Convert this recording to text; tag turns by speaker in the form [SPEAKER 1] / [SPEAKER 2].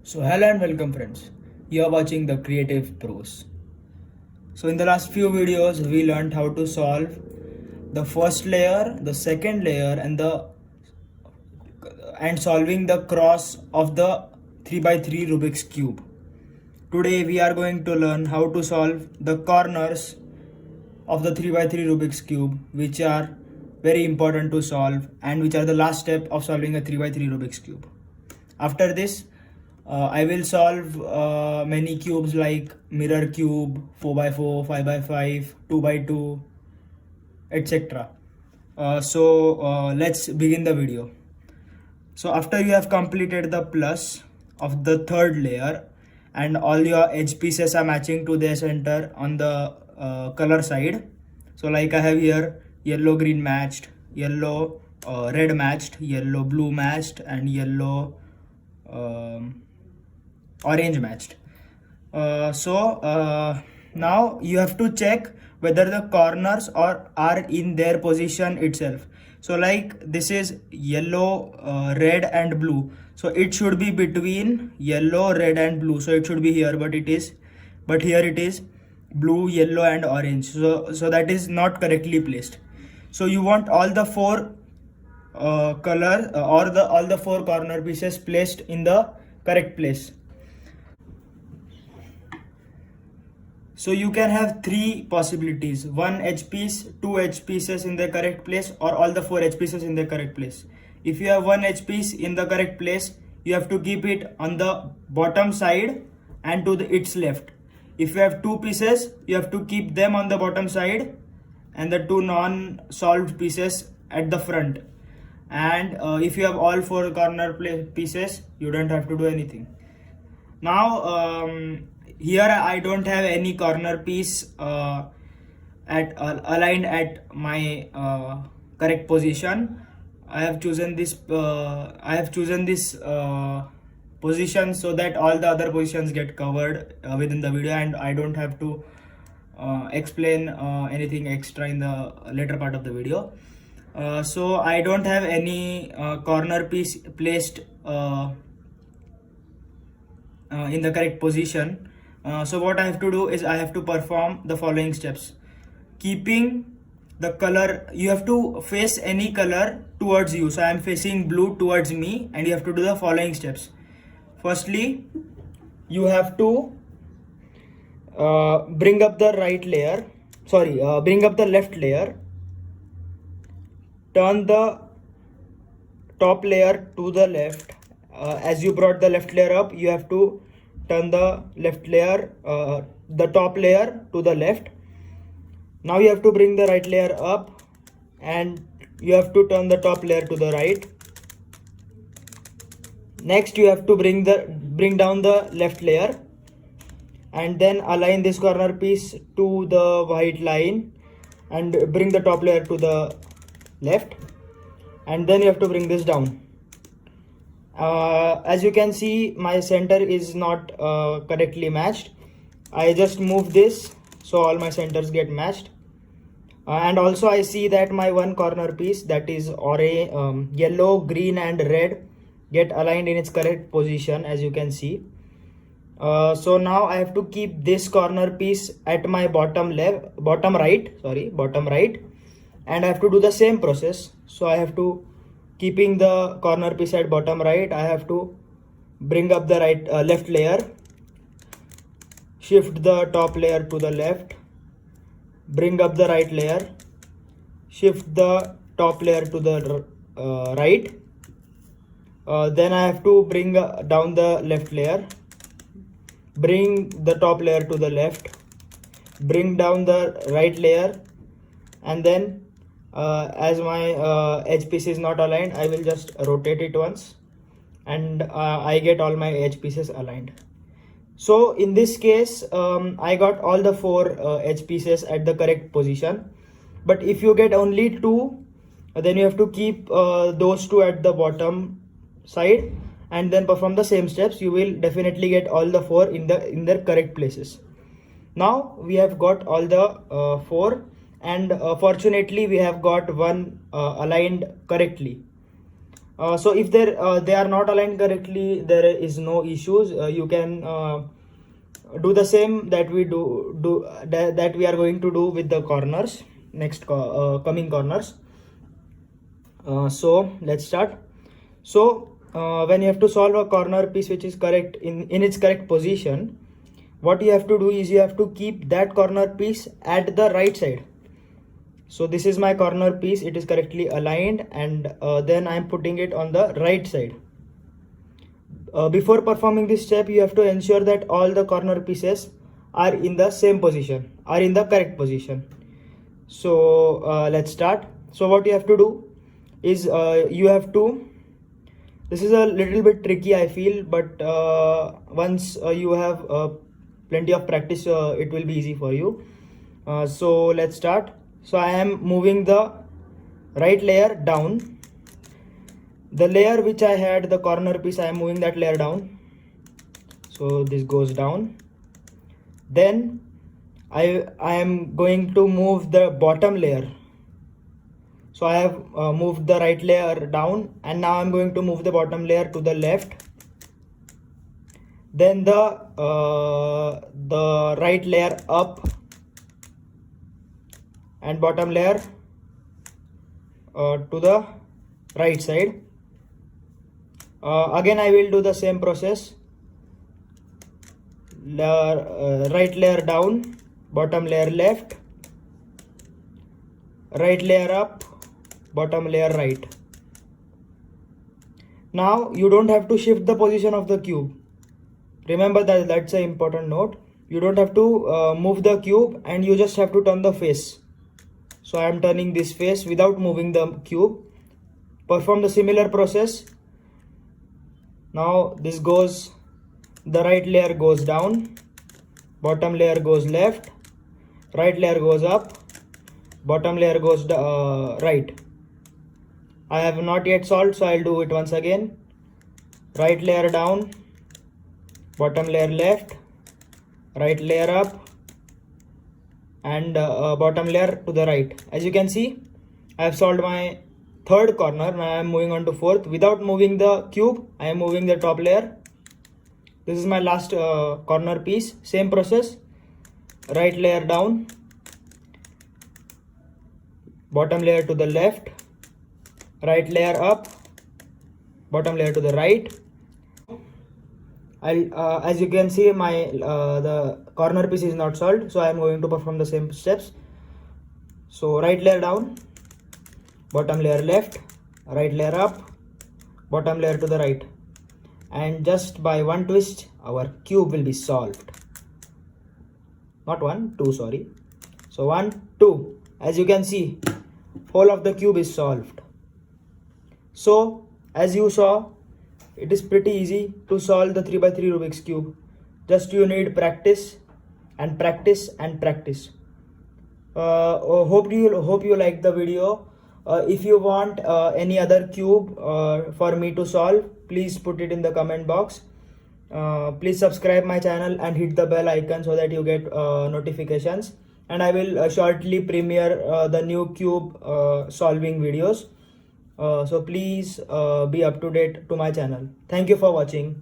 [SPEAKER 1] So hello and welcome friends. You are watching the Creative Pros. So in the last few videos we learned how to solve the first layer, the second layer and solving the cross of the 3 by 3 Rubik's cube. Today we are going to learn how to solve the corners of the 3 by 3 Rubik's cube, which are very important to solve and which are the last step of solving a 3 by 3 Rubik's cube. After this, I will solve many cubes like mirror cube, 4 by 4, 5 by 5, 2 by 2, etc. Let's begin the video. So after you have completed the plus of the third layer and all your edge pieces are matching to their center on the color side. So like I have here yellow green matched, yellow red matched, yellow blue matched, and yellow orange matched. Now you have to check whether the corners are in their position itself. So like this is yellow, red and blue, so it should be between yellow, red and blue, so it should be here, but here it is blue, yellow and orange, so that is not correctly placed. So you want all the four all the four corner pieces placed in the correct place. So you can have three possibilities: one edge piece, two edge pieces in the correct place, or all the four edge pieces in the correct place. If you have one edge piece in the correct place, you have to keep it on the bottom side and to its left. If you have two pieces, you have to keep them on the bottom side and the two non-solved pieces at the front. And if you have all four corner pieces, you don't have to do anything. Now here I don't have any corner piece aligned at my correct position. I have chosen this position so that all the other positions get covered within the video, and I don't have to explain anything extra in the later part of the video. So I don't have any corner piece placed in the correct position. So what I have to do is I have to perform the following steps. Keeping the color, you have to face any color towards you. So I am facing blue towards me, and you have to do the following steps. Firstly, you have to bring up the left layer, turn the top layer to the left. As you brought the left layer up, you have to turn the top layer to the left. Now you have to bring the right layer up and you have to turn the top layer to the right. Next you have to bring down the left layer and then align this corner piece to the white line and bring the top layer to the left, and then you have to bring this down. As you can see, my center is not correctly matched. I just move this so all my centers get matched, and also I see that my one corner piece, that is yellow, green and red, get aligned in its correct position, as you can see. So now I have to keep this corner piece at my bottom right, and I have to do the same process. So I have to, keeping the corner piece at bottom right, I have to bring up the left layer, shift the top layer to the left, bring up the right layer, shift the top layer to the right, then I have to bring down the left layer, bring the top layer to the left, bring down the right layer, and then as my edge piece is not aligned, I will just rotate it once, and I get all my edge pieces aligned. So in this case, I got all the four edge pieces at the correct position. But if you get only two, then you have to keep those two at the bottom side and then perform the same steps. You will definitely get all the four in their correct places. Now we have got all the four, and fortunately we have got one aligned correctly. So if they are not aligned correctly, there is no issues. You can do the same that we that we are going to do with the corners, next coming corners. So let's start. So when you have to solve a corner piece which is correct in its correct position, what you have to do is you have to keep that corner piece at the right side. So this is my corner piece, it is correctly aligned, and then I am putting it on the right side. Before performing this step, you have to ensure that all the corner pieces are in the same position, are in the correct position. So let's start. So what you have to do is you have to, this is a little bit tricky I feel, but once you have plenty of practice, it will be easy for you. So let's start. So I am moving the right layer down. The layer which I had, the corner piece, I am moving that layer down. So this goes down. Then I am going to move the bottom layer. So I have moved the right layer down, and now I'm going to move the bottom layer to the left. Then the right layer up, and bottom layer to the right side. Again I will do the same process. Right layer down, bottom layer left, right layer up, bottom layer right. Now you don't have to shift the position of the cube. Remember that, that's an important note. You don't have to move the cube, and you just have to turn the face. So I am turning this face without moving the cube. Perform the similar process. Now this goes, the right layer goes down, bottom layer goes left, right layer goes up, bottom layer goes right. I have not yet solved, so I'll do it once again. Right layer down, bottom layer left, right layer up, and bottom layer to the right. As you can see, I have solved my third corner. Now I am moving on to fourth. Without moving the cube, I am moving the top layer. This is my last corner piece. Same process. Right layer down, bottom layer to the left, right layer up, bottom layer to the right. As you can see, my the corner piece is not solved, so I am going to perform the same steps. So right layer down, bottom layer left, right layer up, bottom layer to the right, and just by one twist our cube will be solved. Not 1, 2, sorry. So 1, 2. As you can see, whole of the cube is solved. So as you saw, it is pretty easy to solve the 3x3 Rubik's Cube. Just you need practice and practice and practice. Hope you like the video. If you want any other cube for me to solve, please put it in the comment box. Please subscribe my channel and hit the bell icon so that you get notifications, and I will shortly premiere the new cube solving videos. So please be up to date to my channel. Thank you for watching.